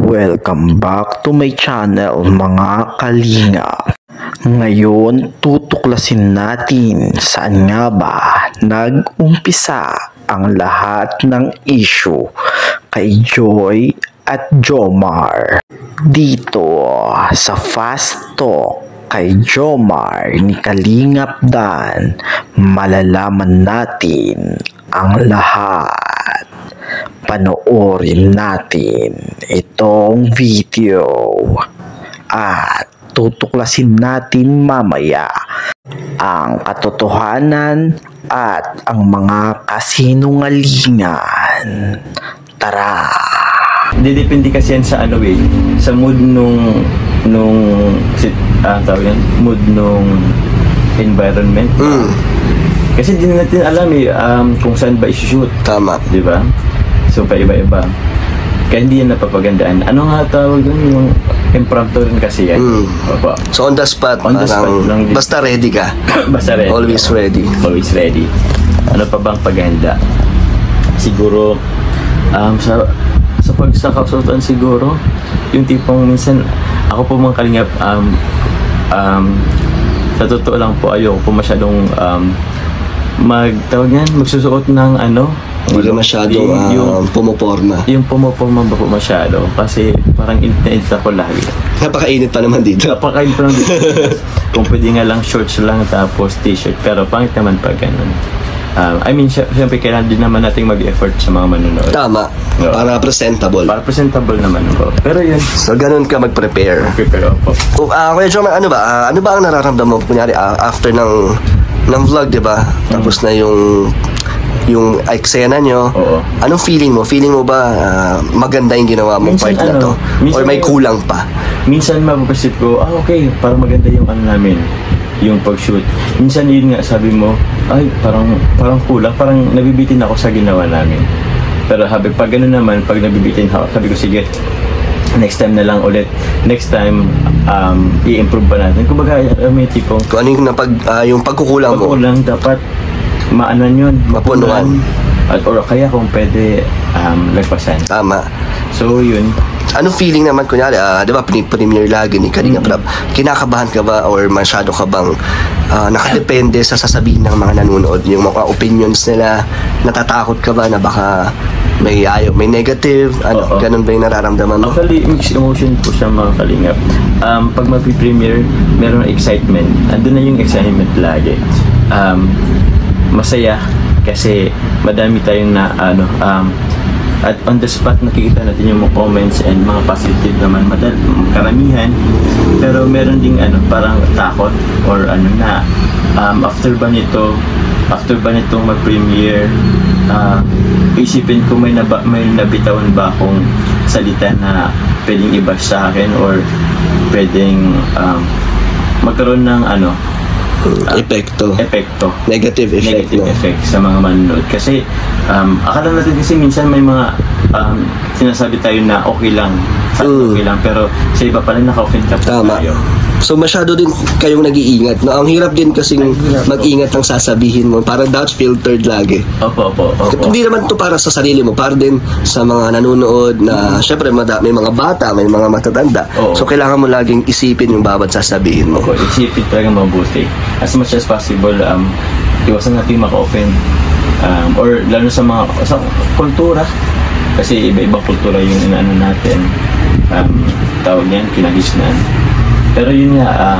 Welcome back to my channel mga kalinga. Ngayon tutuklasin natin saan nga ba nag-umpisa ang lahat ng issue kay Joy at Jomar. Dito sa Fast Talk kay Jomar ni Kalingap Dan, malalaman natin ang lahat. Panoorin natin itong video at tutuklasin natin mamaya ang katotohanan at ang mga kasinungalingan. Tara! Depende kasi yan sa sa mood tawag yan, mood nung environment. Kasi di natin alam kung saan ba i-shoot. Tama. Di ba? So, pa-iba-iba. Kaya hindi yan napapagandaan. Ano nga tawag doon? Yung impromptu rin kasi yan. Opo. So, on the spot, on the spot lang. Basta ready ka. Basta ready. Always ready. Always ready. Ano pa bang paghahanda? Siguro, sa pagsakasutan siguro, yung tipong minsan, ako po mga kalingap, sa totoo lang po, ayoko po masyadong magsusuot ng Hindi ka masyadong pumoporma. Yung pumoporma ba po masyado? Kasi parang init ako lagi. Napakainit pa naman dito. Napakainit pa naman dito. Kung pwede nga lang shorts lang tapos t-shirt. Pero pangit naman pag ganun. Siyempre kailangan din naman nating mag-effort sa mga manonood. Tama. No. Para presentable. Para presentable naman po. Pero yun. So, ganun ka mag-prepare. Prepare po. Kuya Jomar, ano ba ang nararamdaman mo? Kunyari, after ng vlog, di ba? Tapos na yung eksena nyo. Oo. Anong feeling mo? Feeling mo ba maganda yung ginawa mong part na to? Or may kulang pa? Minsan mapapasip ko, okay, parang maganda yung namin, yung pag-shoot. Minsan yun nga, sabi mo, ay, parang kulang, parang nabibitin ako sa ginawa namin. Pero pag gano'n naman, pag nabibitin ako, sabi ko, sige, next time na lang ulit. Next time, i-improve pa natin. Kumbaga, may tipong Kung ano yung pagkukulang mo? Pagkukulang, dapat maanan yun, mapunuan. Or kaya kung pwede lagpasan. Tama. So yun. Anong feeling naman, kunyari, di ba, premiere lagi ni Kalinga Prab, kinakabahan ka ba or masyado ka bang nakadepende sa sasabihin ng mga nanonood, yung mga opinions nila, natatakot ka ba na baka may negative, ganun ba yung nararamdaman mo? Actually, mixed emotion po siya mga Kalingap. Pag mag-premiere, meron excitement. Andun na yung excitement lagi. Masaya kasi madami tayong at on the spot nakikita natin yung mga comments and mga positive naman karamihan, pero meron ding parang takot or after ba nitong mag-premiere, isipin ko may nabitawan ba akong salita na pwedeng i-bash sa akin or pwedeng magkaroon ng Epekto. Negative effect sa mga manonood. Kasi akala natin kasi minsan may mga sinasabi tayo na okay lang, pero sa iba pala naka-offend ka tayo. So masyado din kayong nag-iingat. No? Ang hirap din kasing mag-ingat ang sasabihin mo. Parang that's filtered lagi. Opo. Hindi naman to para sa sarili mo, para din sa mga nanonood na syempre may mga bata, may mga matatanda. So kailangan mo laging isipin yung bawat sasabihin mo. Isipin talaga mabuti. As much as possible, iwasan natin maka-offend. Or lalo sa kultura. Kasi iba-ibang kultura yung inaano natin. Tawag niyan, kinagisnan. Pero yun nga,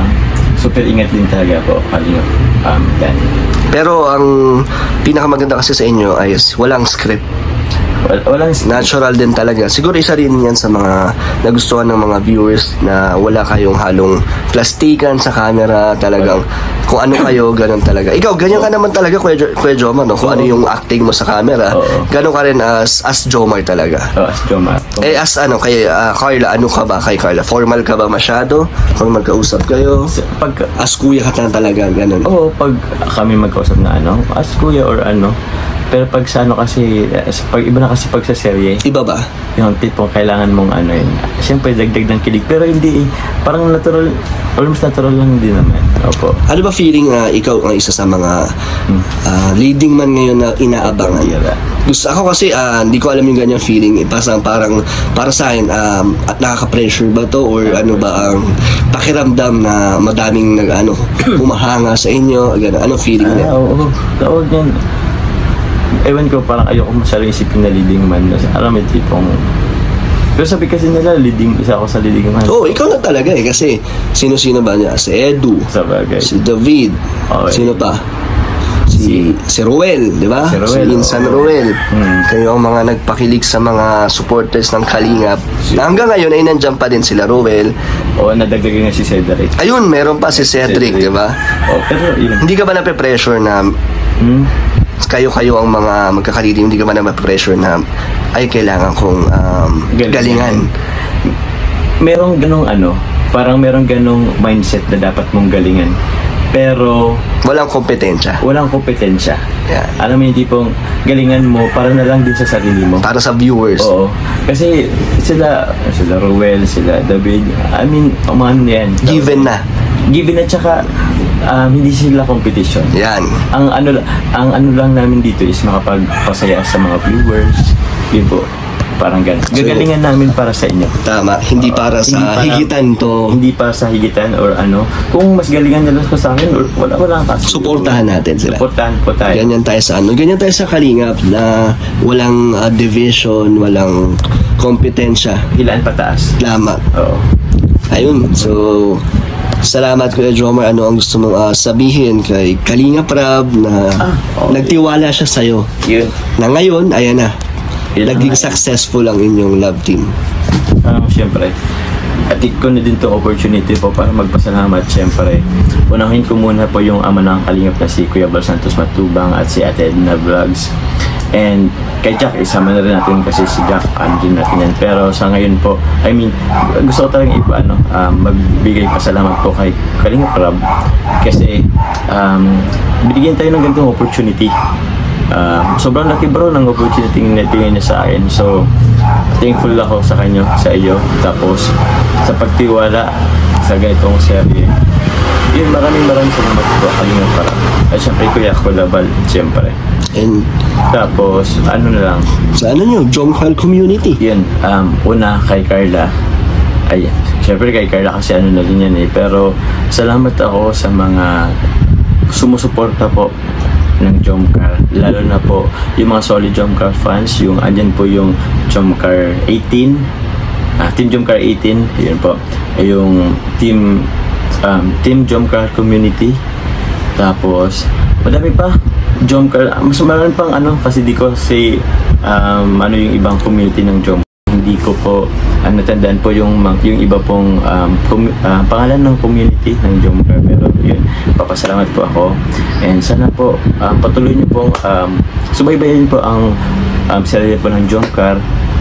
super ingat din talaga po, Kalingap Dan. Pero ang pinakamaganda kasi sa inyo ay walang script. Walang script. Natural din talaga. Siguro isa rin yan sa mga nagustuhan ng mga viewers na wala kayong halong plastikan sa camera. Talagang kung ano kayo, ganun talaga. Ikaw, ganyan ka naman talaga, Kuya Jomar, no? Kung ano yung acting mo sa camera, ganun ka rin as Jomar talaga. As Jomar. As kay Carla, ano ka ba kay Carla? Formal ka ba masyado? Pag magkausap kayo? As kuya ka na talaga, ganun? Pag kami magkausap na as kuya or Pero pag sa kasi, iba na kasi pag sa serye. Iba ba? Yung tipong kailangan mong siyempre dagdag ng kilig. Pero hindi parang natural, almost natural lang din naman. Opo. Ano ba feeling ikaw ang isa sa mga leading man ngayon na inaabangan? Gusto ako kasi hindi ko alam yung ganyang feeling. Parang para sa akin at nakaka-pressure ba to or ano ba ang pakiramdam na madaming humahanga sa inyo, gano'n. Ano feeling niya? Oo. Tawag yan. Ewan ko, parang ayoko masyadong isipin na leading man. Alam mo, tipong... Pero sabi kasi nila, isa ako sa leading man. Oo, ikaw na talaga eh. Kasi sino-sino ba niya? Si Edu, Sabagay. si David, Okay. sino pa? Si Ruel, di ba? Si Ruel, Insan oo. Ruel. Hmm. Kayo ang mga nagpakilig sa mga supporters ng Kalingap. Na hanggang ngayon ay nandiyan pa din sila Ruel. Oo, nadagdagan nga si Cedric. Ayun, meron pa si Cedric, di ba? Oo, pero yun. Hindi ka ba nape-pressure na kayo ang mga magkakaliling, hindi ka ba nape-pressure na ay kailangan kong galingan? Merong ganong parang merong ganong mindset na dapat mong galingan. Pero Walang kompetensya. walang kompetensya. Yeah. Alam mo yung tipong galingan mo para na lang din sa sarili mo. Para sa viewers. Oo. Kasi sila Ruel, sila David, I mean, ano yan. Given na. Given at saka hindi sila competition. Yan. Ang ano lang namin dito is makapagpasaya sa mga viewers. Yun po. Parang ganun. Gagalingan namin para sa inyo. Tama. Hindi para sa higitan to. Hindi para sa higitan or Kung mas galingan nila sa amin, or wala kasi. Suportahan natin sila. Suportahan po tayo. Ganyan tayo sa Ganyan tayo sa Kalingap na walang division, walang kompetensya. Ilan pataas. Tama. Oo. Ayun. So, salamat Kuya Jomar. Ano ang gusto mong sabihin kay Kalingap Rab na okay. nagtiwala siya sa'yo. Yun. Na ngayon, ayan na. Yun Naging na. successful ang inyong love team. Siyempre, atik ko na din itong opportunity po para magpasalamat. Siyempre, unahin ko muna po yung ama ng Kalingap na si Kuya Bal Santos Matubang at si Ate Edna Vlogs. And kay Jack, isama na rin natin kasi si Jack, din natin yan. Pero sa ngayon po, gusto ko talagang magbigay pasalamat po kay Kalingap Rab kasi binigyan tayo ng ganitong opportunity. Sobrang laki bro ng opportunity na tingin niya sa akin. So, thankful ako sa kanya, sa iyo. Tapos, sa pagtiwala sa ganitong serye. Yun, maraming salamat po, Kalingap Rab. At syempre, Kuya Kulabal, syempre. And Tapos, na lang. sa nyo, Jomcar community. Yun, una kay Carla. Ay, syempre kay Carla kasi na rin yan eh. Pero, salamat ako sa mga sumusuporta po ng Jomcar. Lalo na po yung mga solid Jomcar fans. Yung, andyan po yung Jomcar 18. Team Jomcar 18. Yun po. Yung Team Jomcar community. Tapos, madami pa. Jomcar, mas marami pang kasi di ko kasi yung ibang community ng Jomcar. Hindi ko po natandaan po yung iba pong pangalan ng community ng Jomcar. Pero yun, papasalamat po ako. And sana po patuloy niyo pong subaybayan po ang serye po ng Jomcar.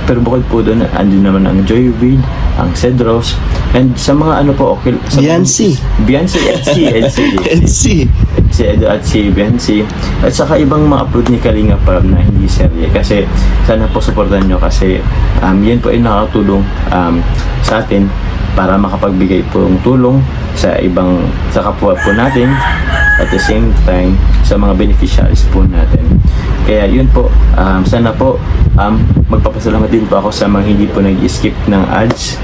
Pero bukod po doon, andun naman ang Joyride, ang Cedros, and sa mga okay. Beyonce. Si Edo at si Beyonce. At saka ibang mga upload ni Kalingap Rab na hindi serye. Kasi sana po supportan nyo kasi yan po ay nakatulong sa atin para makapagbigay po ng tulong sa kapwa po natin at the same time sa mga beneficiaries po natin. Kaya yun po, sana po magpapasalamat din po ako sa mga hindi po nag-skip ng ads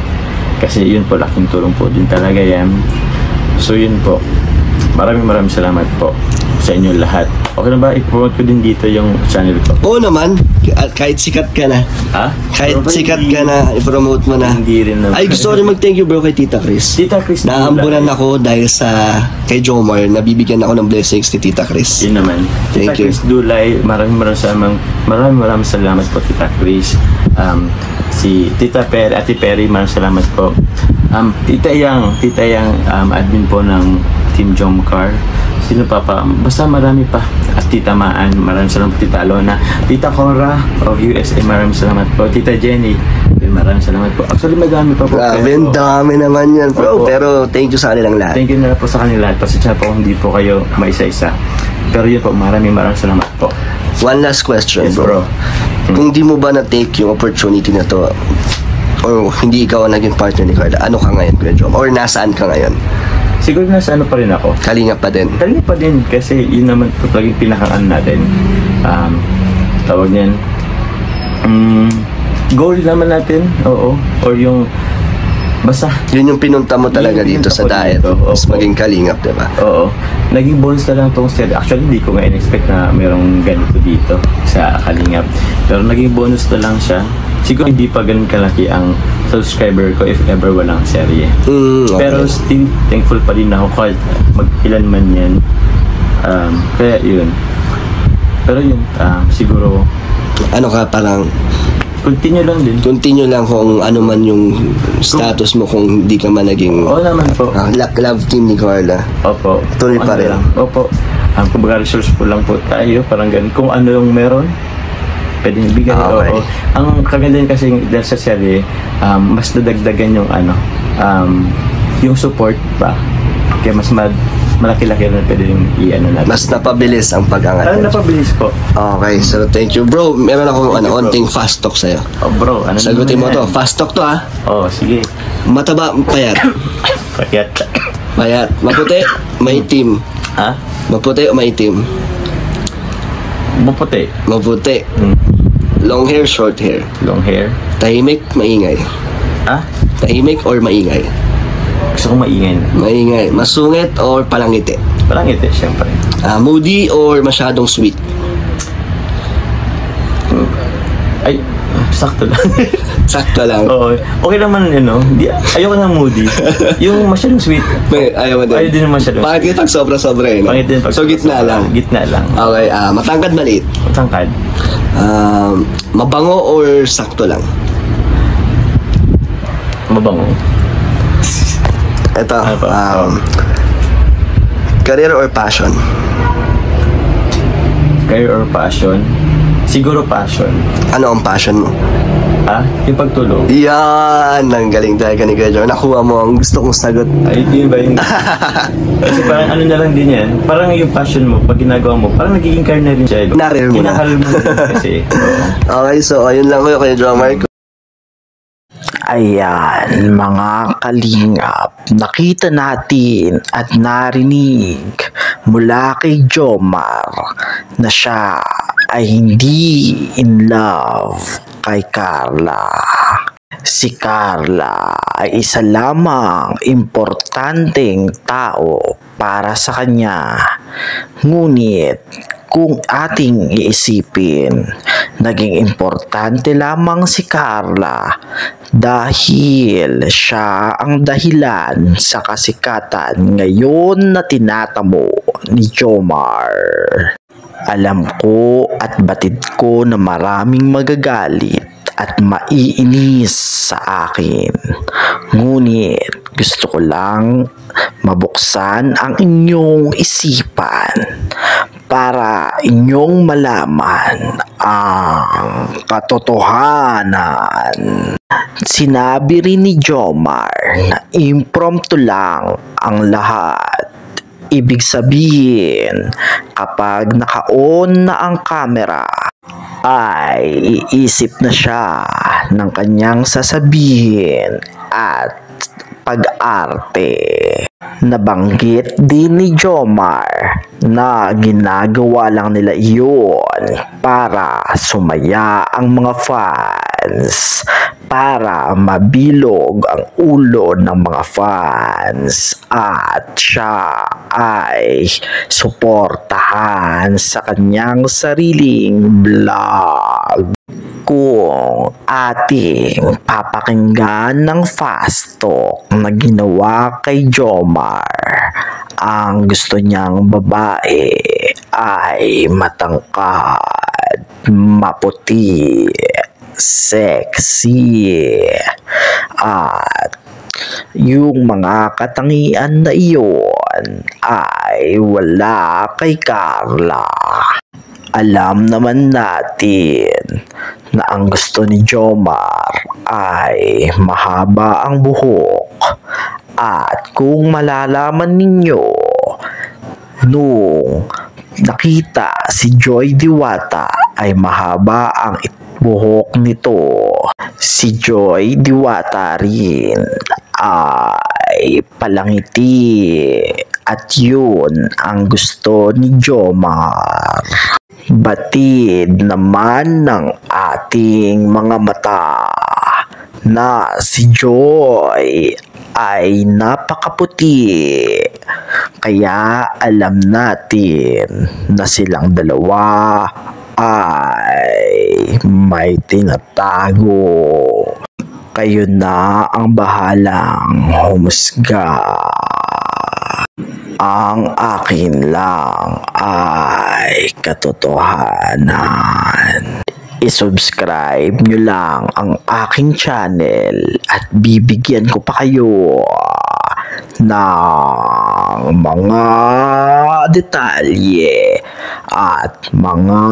kasi yun po, laking tulong po din talaga yan. So yun po, maraming salamat po sa inyo lahat. Okay na ba? I-promote ko din dito yung channel ko. Oo naman, kahit sikat ka na. Kahit sikat ka na, i-promote mo na. Hindi rin naman. Ay, gusto ko rin mag-thank you bro kay Tita Chris. Tita Chris, naambunan ako dahil kay Jomar, nabibigyan ako ng blessings ni Tita Chris. Yun naman. Thank Tita you. Chris Dulay, maraming salamat po Tita Chris. Si Tita Perry, Ate Perry, maraming salamat po. Tita Yang, admin po ng Team Jomcar. Sino pa? Basta marami pa. At Tita Maan, maraming salamat po. Tita Alona, Tita Cora of USA, maraming salamat po. Tita Jenny, maraming salamat po. Actually, madami pa po. Grabe, ang dami naman yan bro. Opo. Pero thank you sa kanilang lahat. Thank you na po sa kanila. Pasensya po kung hindi po kayo maisa-isa. Pero yun po, maraming salamat po. One last question Yes, bro. Kung di mo ba na-take yung opportunity na to or hindi ikaw ang naging partner ni Carla, ano ka ngayon Kuya Jom? Or nasaan ka ngayon? Siguro nasa pa rin ako. Kalingap pa din. Kalingap pa din kasi yun naman po laging pinakakaan natin. Tawag niyan, Goal naman natin, oo. Or yung, basta, Yun yung pinunta mo talaga Yun yung dito sa pinunta ko diet. dito, Mas opo. maging kalingap, diba? oo. Naging bonus na lang itong series. Actually, hindi ko nga in-expect na merong ganito dito sa Kalingap. Pero naging bonus na lang siya. Siguro hindi pa ganun kalaki ang subscriber ko if ever walang serye. Okay. Pero still, thankful pa rin ako kahit mag-ilan man yan. Kaya yun. Pero yun, siguro, Ano ka, parang continue lang din. continue lang kung ano man yung status mo kung hindi ka man naging Oo naman po. love team ni Carla. Opo. Tuloy Kung pa ano rin. lang. Opo. Kumbaga resourceful lang po tayo. Parang ganun. Kung ano yung meron, pwede ibigay. Okay. Oo. Ang kagandahan kasi dahil sa serye, mas nadagdagan yung yung support ba. Kaya mas malaki-laki rin pwede yung i-ano natin. Mas napabilis ang pag-angat. Parang napabilis po. Okay, so thank you. Bro, meron akong Thank you, bro. onting fast talk sa'yo. Oh bro, ano Sagutin mo naman to. yan? Fast talk to, ha? Oh, sige. Mataba, payat. Pakyat. Payat. Maputi, maitim. Ha? Maputi o maitim? Maputi. Maputi. Hmm. Long hair, short hair. Long hair. Tahimik, maingay. Ah? Tahimik or maingay? Gusto kong maingay na. Maingay. Masungit or palangiti? Parang ito, syempre. Moody or masyadong sweet? Ay, sakto lang. Sakto lang. Oo. Okay naman yun, no? Ayoko ng moody. Yung masyadong sweet. May, ayaw mo din. Ayaw din naman masyadong Pangit sweet. pag sobra-sobra eh. No? Pangit din pag So, gitna lang. Gitna lang. Okay, matangkad maliit. Matangkad. Mabango or sakto lang? Mabango. Ito, Ano pa? career or passion? Career or passion? Siguro passion. Ano ang passion mo? Yung pagtulong. Yan! Ang galing talaga ni Kuya Joe. Nakuha mo ang gusto kong sagot. Ay, yun ba yung... Kasi parang ano na lang din yan. Parang yung passion mo, pag ginagawa mo, parang nagiging career na rin siya. Career mo na. Kinakal mo na rin kasi. Oo. Okay, so ayun lang ko Kuya Joe Mark. Ayan, mga kalingap, nakita natin at narinig mula kay Jomar na siya ay hindi in love kay Carla. Si Carla ay isa lamang importanteng tao para sa kanya. Ngunit kung ating iisipin, naging importante lamang si Carla dahil siya ang dahilan sa kasikatan ngayon na tinatamo ni Jomar. Alam ko at batid ko na maraming magagalit at maiinis sa akin. Ngunit gusto ko lang mabuksan ang inyong isipan para inyong malaman ang katotohanan. Sinabi rin ni Jomar na impromptu lang ang lahat. Ibig sabihin, kapag naka-on na ang camera, ay iisip na siya ng kanyang sasabihin at pag-arte. Nabanggit din ni Jomar na ginagawa lang nila iyon para sumaya ang mga fans, para mabilog ang ulo ng mga fans at siya ay suportahan sa kanyang sariling vlog. Kung ating papakinggan ng fast talk na ginawa kay Jomar, ang gusto niyang babae ay matangkad, maputi, sexy, at yung mga katangian na iyon ay wala kay Carla. Alam naman natin na ang gusto ni Jomar ay mahaba ang buhok, at kung malalaman ninyo nung nakita si Joy Diwata ay mahaba ang buhok nito. Si Joy Diwata rin ay ay palangiti at yun ang gusto ni Jomar. Batid naman ng ating mga mata na si Joy ay napakaputi, kaya alam natin na silang dalawa ay may tinatago. Kayo na ang bahalang humusga. Ang akin lang ay katotohanan. I-subscribe nyo lang ang aking channel at bibigyan ko pa kayo ng mga detalye at mga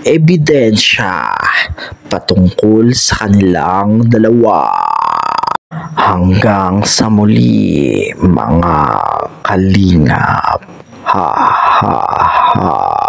ebidensya patungkol sa kanilang dalawa. Hanggang sa muli, mga kalingap. Ha ha ha.